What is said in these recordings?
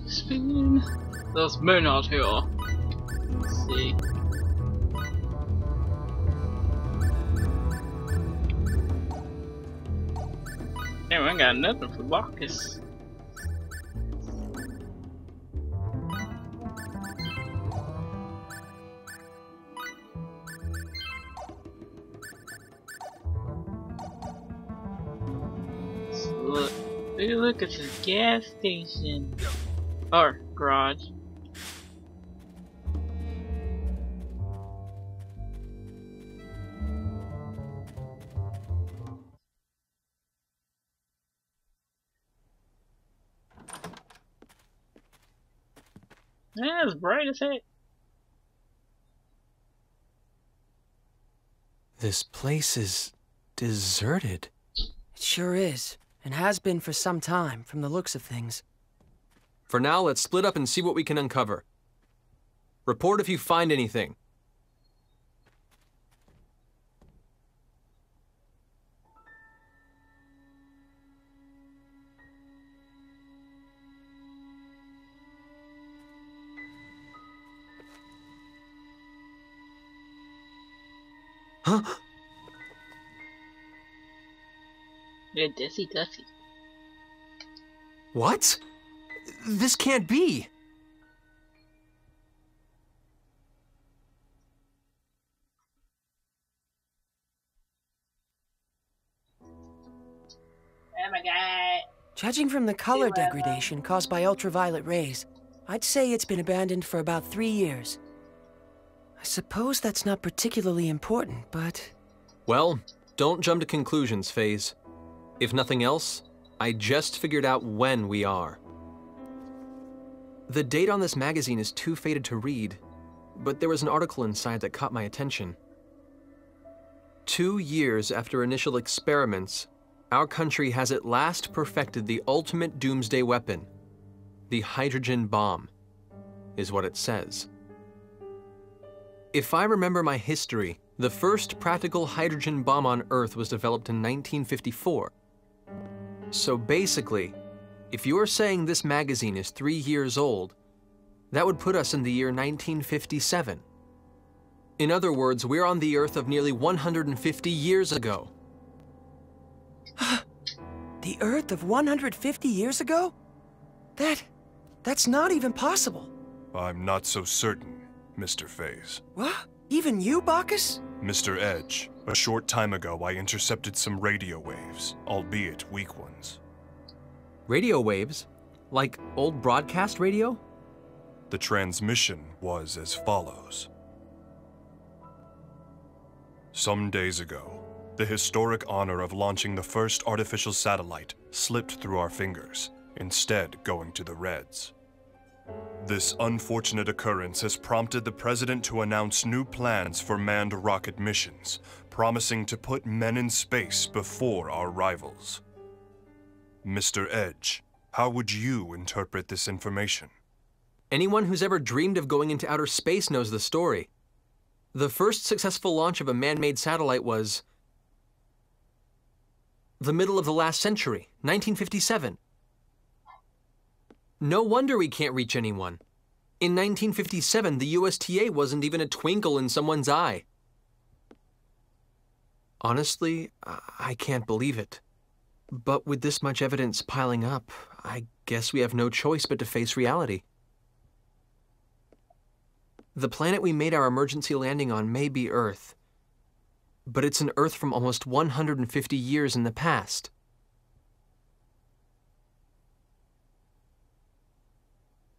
Spin. There's men out here. Let's see. Damn, I got nothing for Bacchus. Look at this gas station. Or garage. Yeah, it's bright as heck. This place is deserted. It sure is, and has been for some time, from the looks of things. For now, let's split up and see what we can uncover. Report if you find anything. Huh? Yeah, Desi. What? This can't be. Oh my god. Judging from the color degradation caused by ultraviolet rays, I'd say it's been abandoned for about 3 years. I suppose that's not particularly important, but... Well, don't jump to conclusions, Faize. If nothing else, I just figured out when we are. The date on this magazine is too faded to read, but there was an article inside that caught my attention. 2 years after initial experiments, our country has at last perfected the ultimate doomsday weapon. The hydrogen bomb, is what it says. If I remember my history, the first practical hydrogen bomb on Earth was developed in 1954. So basically, if you're saying this magazine is 3 years old, that would put us in the year 1957. In other words, we're on the Earth of nearly 150 years ago. The Earth of 150 years ago? That's not even possible. I'm not so certain, Mr. Faize. What? Even you, Bacchus? Mr. Edge, a short time ago I intercepted some radio waves, albeit weak ones. Radio waves? Like old broadcast radio? The transmission was as follows. Some days ago, the historic honor of launching the first artificial satellite slipped through our fingers, instead going to the Reds. This unfortunate occurrence has prompted the President to announce new plans for manned rocket missions, promising to put men in space before our rivals. Mr. Edge, how would you interpret this information? Anyone who's ever dreamed of going into outer space knows the story. The first successful launch of a man-made satellite was the middle of the last century, 1957. No wonder we can't reach anyone. In 1957, the USTA wasn't even a twinkle in someone's eye. Honestly, I can't believe it. But with this much evidence piling up, I guess we have no choice but to face reality. The planet we made our emergency landing on may be Earth, but it's an Earth from almost 150 years in the past.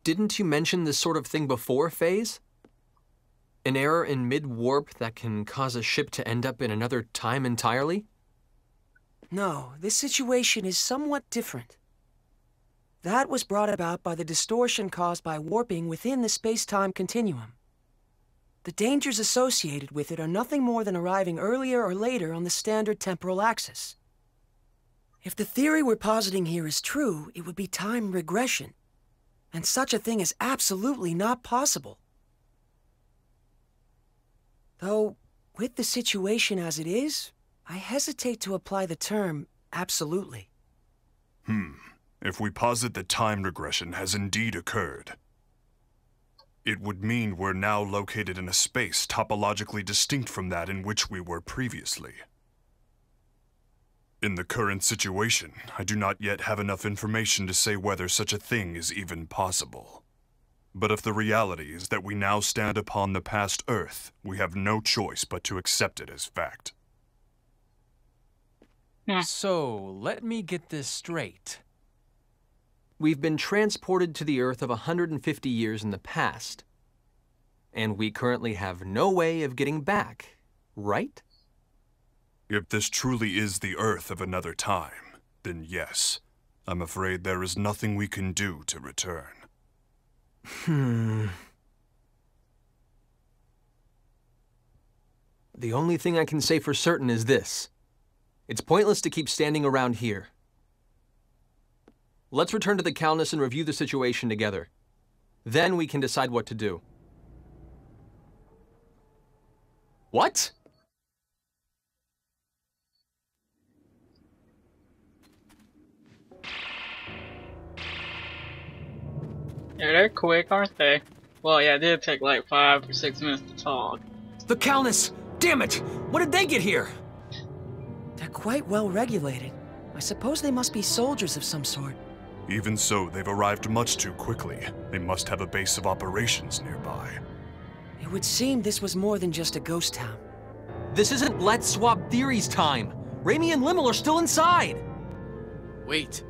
Didn't you mention this sort of thing before, Faize? An error in mid-warp that can cause a ship to end up in another time entirely? No, this situation is somewhat different. That was brought about by the distortion caused by warping within the space-time continuum. The dangers associated with it are nothing more than arriving earlier or later on the standard temporal axis. If the theory we're positing here is true, it would be time regression. And such a thing is absolutely not possible. Though, with the situation as it is, I hesitate to apply the term absolutely. If we posit that time regression has indeed occurred, it would mean we're now located in a space topologically distinct from that in which we were previously. In the current situation, I do not yet have enough information to say whether such a thing is even possible. But if the reality is that we now stand upon the past Earth, we have no choice but to accept it as fact. So, let me get this straight. We've been transported to the Earth of 150 years in the past, and we currently have no way of getting back, right? If this truly is the Earth of another time, then yes, I'm afraid there is nothing we can do to return. The only thing I can say for certain is this. It's pointless to keep standing around here. Let's return to the Calnus and review the situation together. Then we can decide what to do. What? Yeah, they're quick, aren't they? Well, yeah, it did take like 5 or 6 minutes to talk. The Calnus! Damn it! When did they get here? They're quite well regulated. I suppose they must be soldiers of some sort. Even so, they've arrived much too quickly. They must have a base of operations nearby. It would seem this was more than just a ghost town. This isn't Let's Swap Theories time. Reimi and Lymle are still inside. Wait.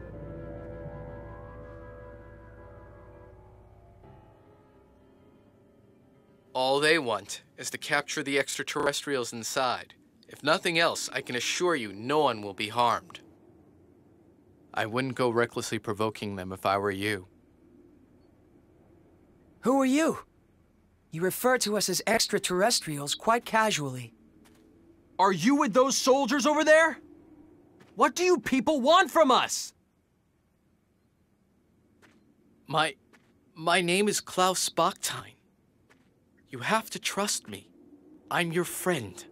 All they want is to capture the extraterrestrials inside. If nothing else, I can assure you no one will be harmed. I wouldn't go recklessly provoking them if I were you. Who are you? You refer to us as extraterrestrials quite casually. Are you with those soldiers over there? What do you people want from us? My name is Klaus. You have to trust me. I'm your friend.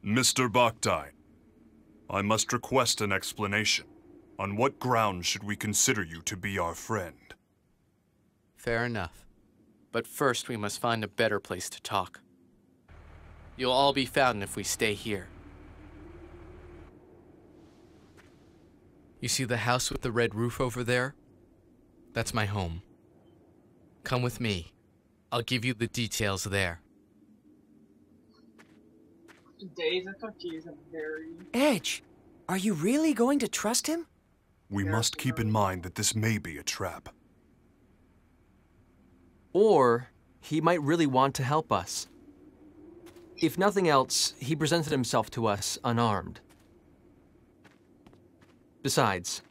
Mr. Bakhtine, I must request an explanation. On what grounds should we consider you to be our friend? Fair enough. But first we must find a better place to talk. You'll all be found if we stay here. You see the house with the red roof over there? That's my home. Come with me. I'll give you the details there. Days and cookies are very... Edge, are you really going to trust him? We must keep in mind that this may be a trap. Or he might really want to help us. If nothing else, he presented himself to us unarmed. Besides,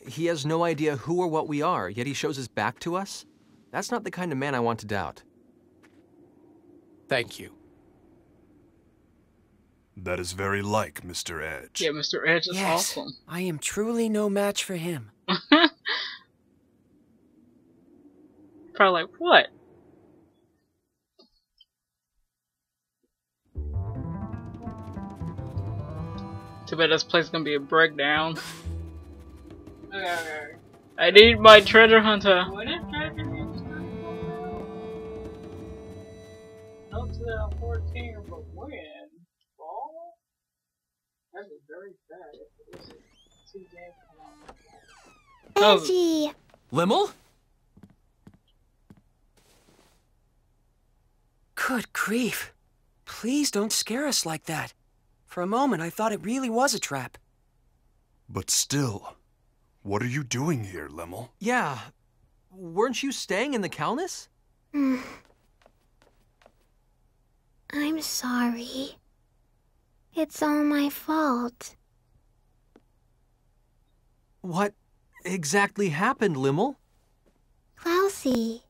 he has no idea who or what we are, yet he shows his back to us? That's not the kind of man I want to doubt. Thank you. That is very like Mr. Edge. Yeah, Mr. Edge is Yes, awesome. I am truly no match for him. Probably like, what? Too bad this place is gonna be a breakdown. Okay. I need my treasure hunter. What is treasure hunter? Up to the 14, but when? Fall? That is very bad. If it isn't 2 days come out. Edgy! Lymle? Good grief. Please don't scare us like that. For a moment, I thought it really was a trap. But still, what are you doing here, Lymle? Yeah. Weren't you staying in the Calnus? I'm sorry. It's all my fault. What exactly happened, Lymle? Klausy.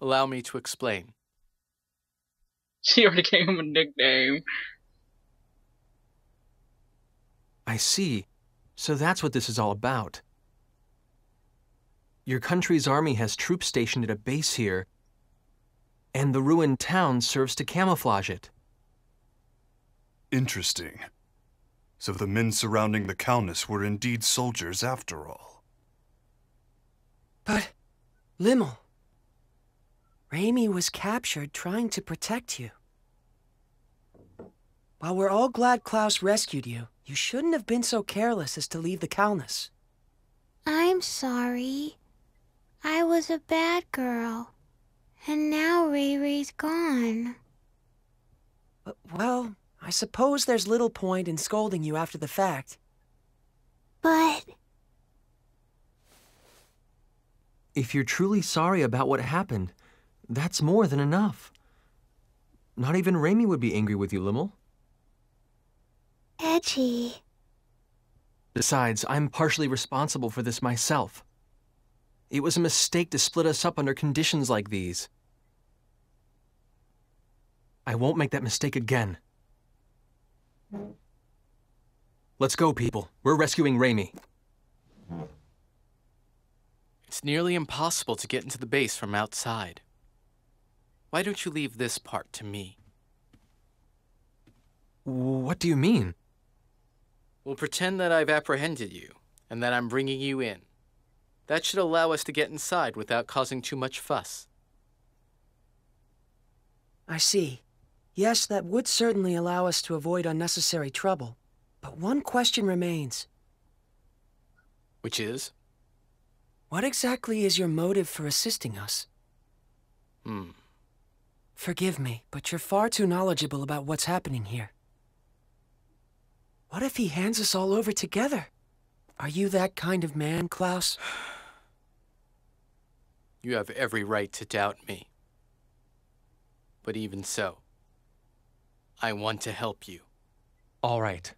Allow me to explain. She already gave him a nickname. I see. So that's what this is all about. Your country's army has troops stationed at a base here, and the ruined town serves to camouflage it. Interesting. So the men surrounding the Countess were indeed soldiers after all. But, Lymle, Reimi was captured trying to protect you. While we're all glad Klaus rescued you, you shouldn't have been so careless as to leave the Countess. I'm sorry. I was a bad girl. And now Rei's gone. Well, I suppose there's little point in scolding you after the fact. But... If you're truly sorry about what happened, that's more than enough. Not even Reimi would be angry with you, Lymle. Edgy. Besides, I'm partially responsible for this myself. It was a mistake to split us up under conditions like these. I won't make that mistake again. Let's go, people. We're rescuing Reimi. It's nearly impossible to get into the base from outside. Why don't you leave this part to me? What do you mean? We'll pretend that I've apprehended you, and that I'm bringing you in. That should allow us to get inside without causing too much fuss. I see. Yes, that would certainly allow us to avoid unnecessary trouble. But one question remains. Which is? What exactly is your motive for assisting us? Forgive me, but you're far too knowledgeable about what's happening here. What if he hands us all over together? Are you that kind of man, Klaus? You have every right to doubt me. But even so, I want to help you. All right.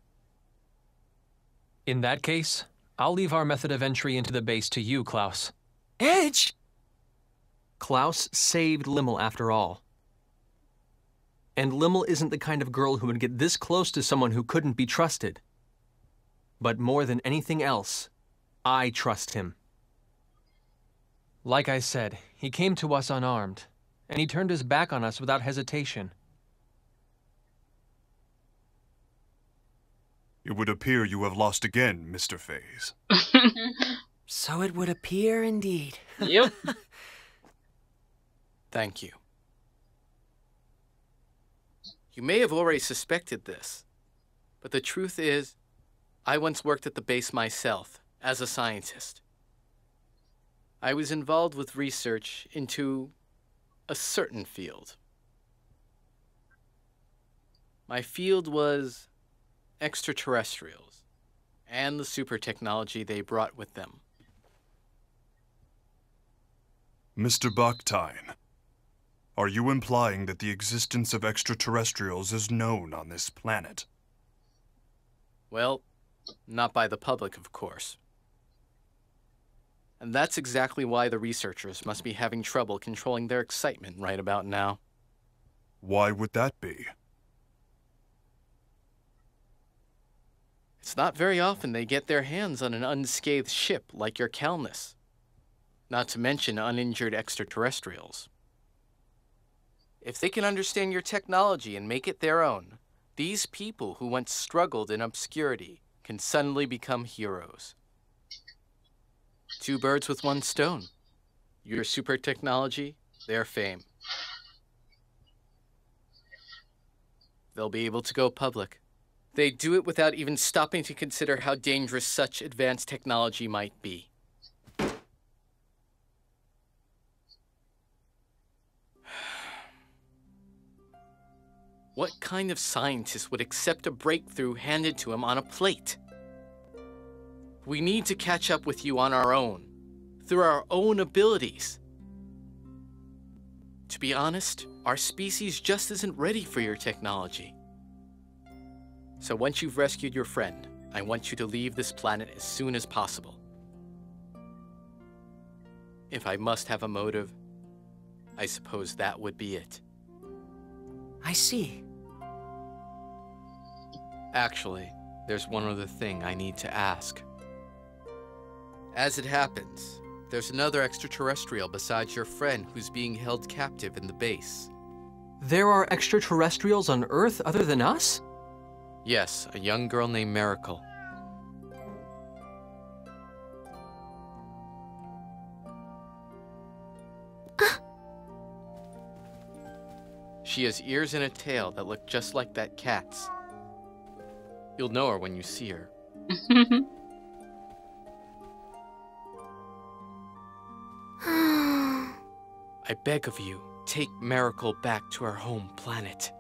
In that case, I'll leave our method of entry into the base to you, Klaus. Edge! Klaus saved Lymle after all. And Lymle isn't the kind of girl who would get this close to someone who couldn't be trusted. But more than anything else, I trust him. Like I said, he came to us unarmed, and he turned his back on us without hesitation. It would appear you have lost again, Mr. Faize. So it would appear indeed. Yep. Thank you. You may have already suspected this, but the truth is, I once worked at the base myself, as a scientist. I was involved with research into a certain field. My field was extraterrestrials, and the super technology they brought with them. Mr. Bakhtine, are you implying that the existence of extraterrestrials is known on this planet? Well, not by the public, of course. And that's exactly why the researchers must be having trouble controlling their excitement right about now. Why would that be? It's not very often they get their hands on an unscathed ship like your Calnus. Not to mention uninjured extraterrestrials. If they can understand your technology and make it their own, these people who once struggled in obscurity can suddenly become heroes. Two birds with one stone. Your super technology, their fame. They'll be able to go public. They do it without even stopping to consider how dangerous such advanced technology might be. What kind of scientist would accept a breakthrough handed to him on a plate? We need to catch up with you on our own, through our own abilities. To be honest, our species just isn't ready for your technology. So once you've rescued your friend, I want you to leave this planet as soon as possible. If I must have a motive, I suppose that would be it. I see. Actually, there's one other thing I need to ask. As it happens, there's another extraterrestrial besides your friend who's being held captive in the base. There are extraterrestrials on Earth other than us? Yes, a young girl named Miracle. She has ears and a tail that look just like that cat's. You'll know her when you see her. I beg of you, take Miracle back to her home planet.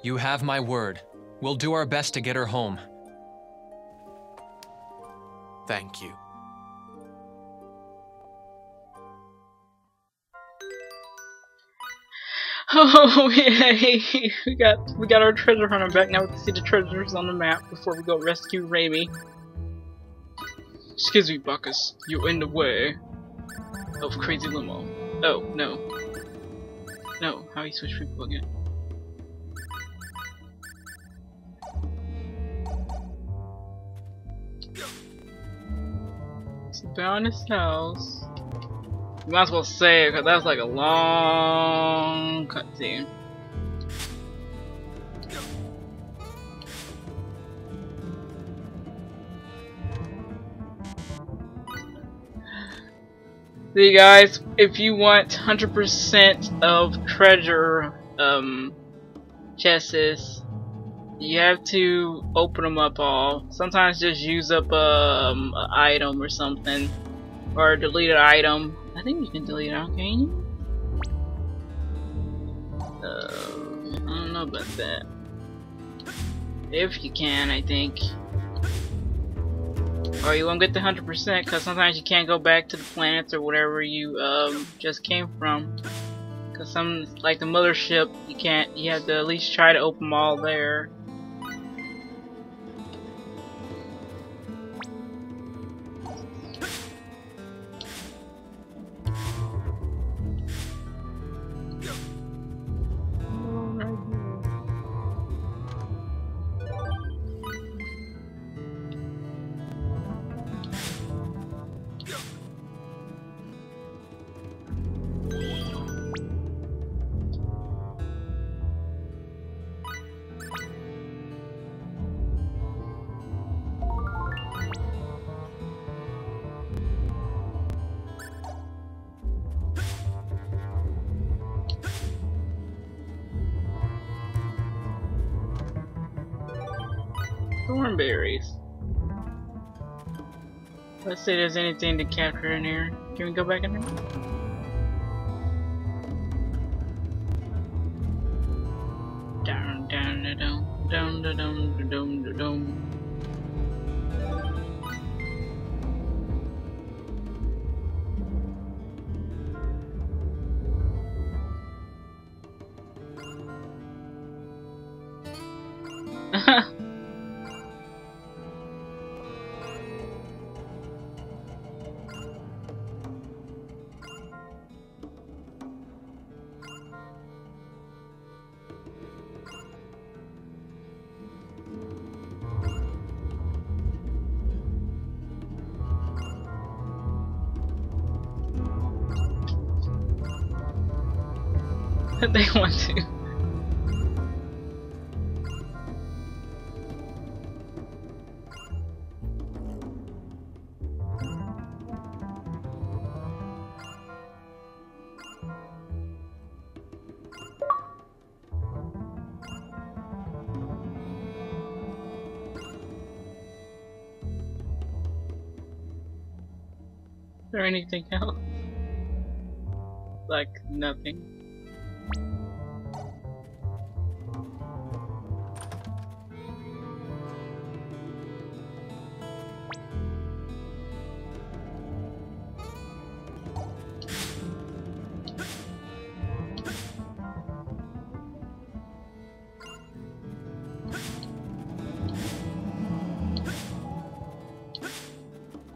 You have my word. We'll do our best to get her home. Thank you. Oh yay! We got our treasure hunter back. Now we can see the treasures on the map before we go rescue Reimi. Excuse me, Bacchus. You're in the way of Crazy Lymle. Oh, no. No, how do you switch people again? So down his house. You might as well say it, because that's like a long cutscene. So you guys, if you want 100% of treasure chests, you have to open them up all. Sometimes just use up an item or something, or a deleted item. I think you can delete it out, can you? I don't know about that. If you can, I think. Or you won't get the 100% because sometimes you can't go back to the planets or whatever you just came from. Because some, like the mothership, you can't. You have to at least try to open them all there. Thornberries. Let's see if there's anything to capture in here. Can we go back in there? Down, down, da, down, down, da, down, da, down, da, down. They want to. Is there anything else? Like nothing.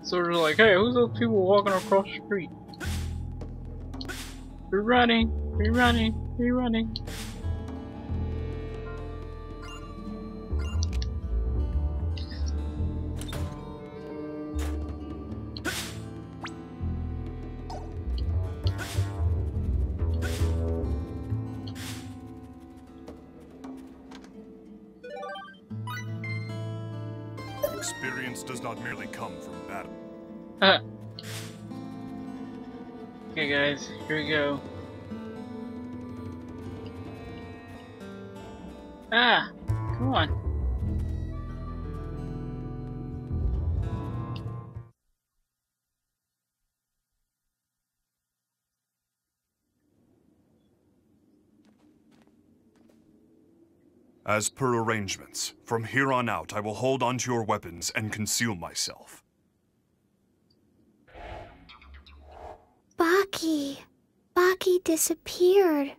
Sort of like, hey, who's those people walking across the street? We're running, we're running, we're running. Experience does not merely come from battle. Okay guys, here we go. Ah, come on. As per arrangements, from here on out I will hold onto your weapons and conceal myself. Baki disappeared.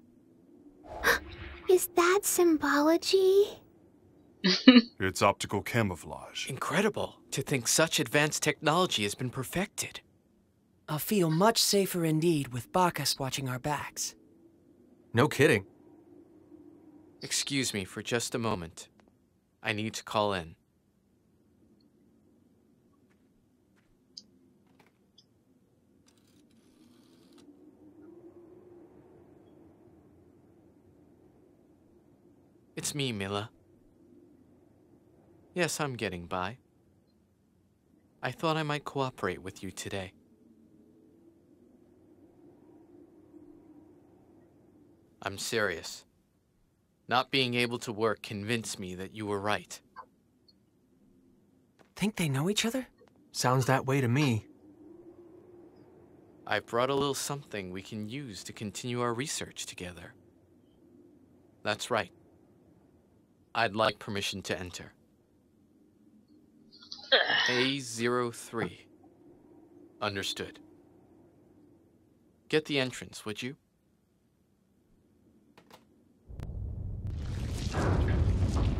Is that symbology? It's optical camouflage. Incredible to think such advanced technology has been perfected. I'll feel much safer indeed with Bacchus watching our backs. No kidding. Excuse me for just a moment. I need to call in. It's me, Mila. Yes, I'm getting by. I thought I might cooperate with you today. I'm serious. Not being able to work convinced me that you were right. Think they know each other? Sounds that way to me. I've brought a little something we can use to continue our research together. That's right. I'd like permission to enter. A03. Understood. Get the entrance, would you?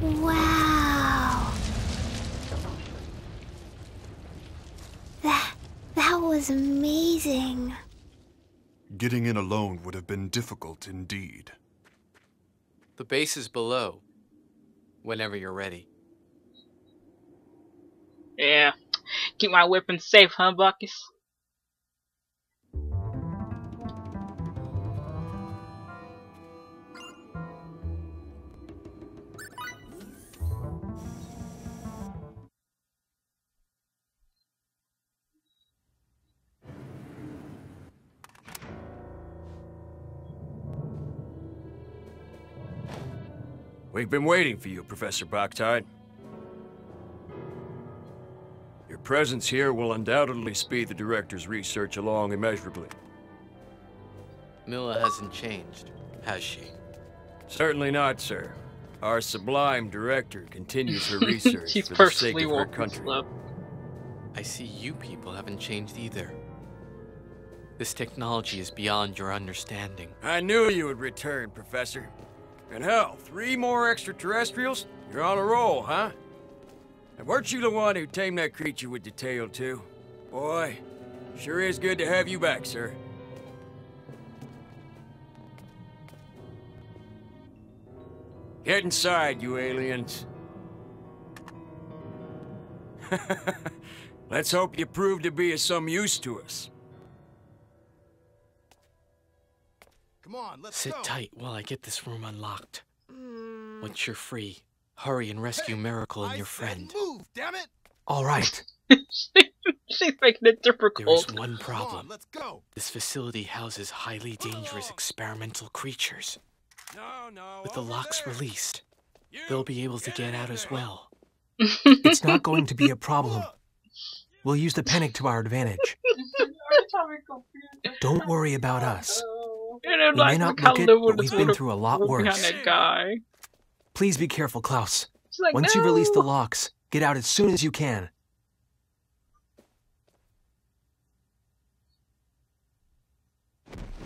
Wow. That was amazing. Getting in alone would have been difficult indeed. The base is below. Whenever you're ready. Yeah. Keep my weapons safe, huh, Bacchus? We've been waiting for you, Professor Bactide. Your presence here will undoubtedly speed the Director's research along immeasurably. Mila hasn't changed, has she? Certainly not, sir. Our sublime Director continues her research She's for the sake personally of her walking country. slow. I see you people haven't changed either. This technology is beyond your understanding. I knew you would return, Professor. And hell, 3 more extraterrestrials? You're on a roll, huh? And weren't you the one who tamed that creature with the tail, too? Boy, sure is good to have you back, sir. Get inside, you aliens. Let's hope you prove to be of some use to us. Come on, let's Sit go. tight while I get this room unlocked. Once you're free, hurry and rescue Miracle and I your said friend. move, damn it! All right. She's making it There is difficult. one Come on, problem. let's go. This facility houses highly dangerous experimental creatures. No, With the over locks there. released, You, they'll be able to get get in out as there. well. It's not going to be a problem. We'll use the panic to our advantage. Don't worry about us. And We may not look it, but we've been through a lot behind worse. that guy. Please be careful, Klaus. She's like, Once no. you release the locks, get out as soon as you can.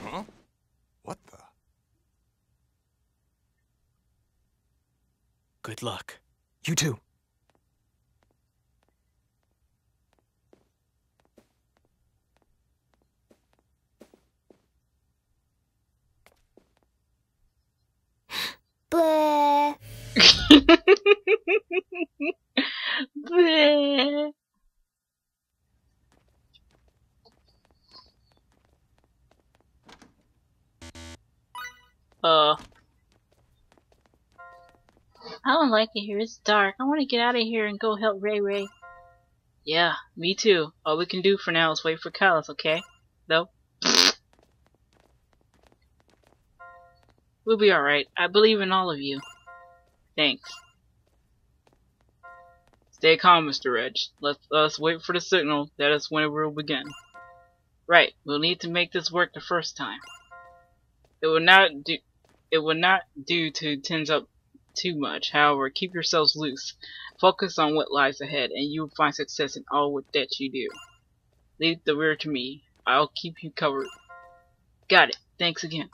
Huh? What the? Good luck. You too. Bleh. Bleh. I don't like it here. It's dark. I want to get out of here and go help Ray Ray. Yeah, me too. All we can do for now is wait for Klaus, okay? Though? We'll be alright. I believe in all of you. Thanks. Stay calm, Mr. Reg. Let us wait for the signal. That is when it will begin. Right, we'll need to make this work the first time. It will not do to tense up too much. However, keep yourselves loose. Focus on what lies ahead, and you will find success in all that you do. Leave the rear to me. I'll keep you covered. Got it. Thanks again.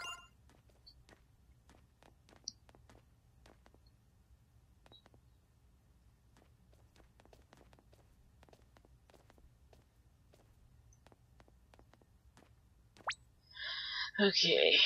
Okay.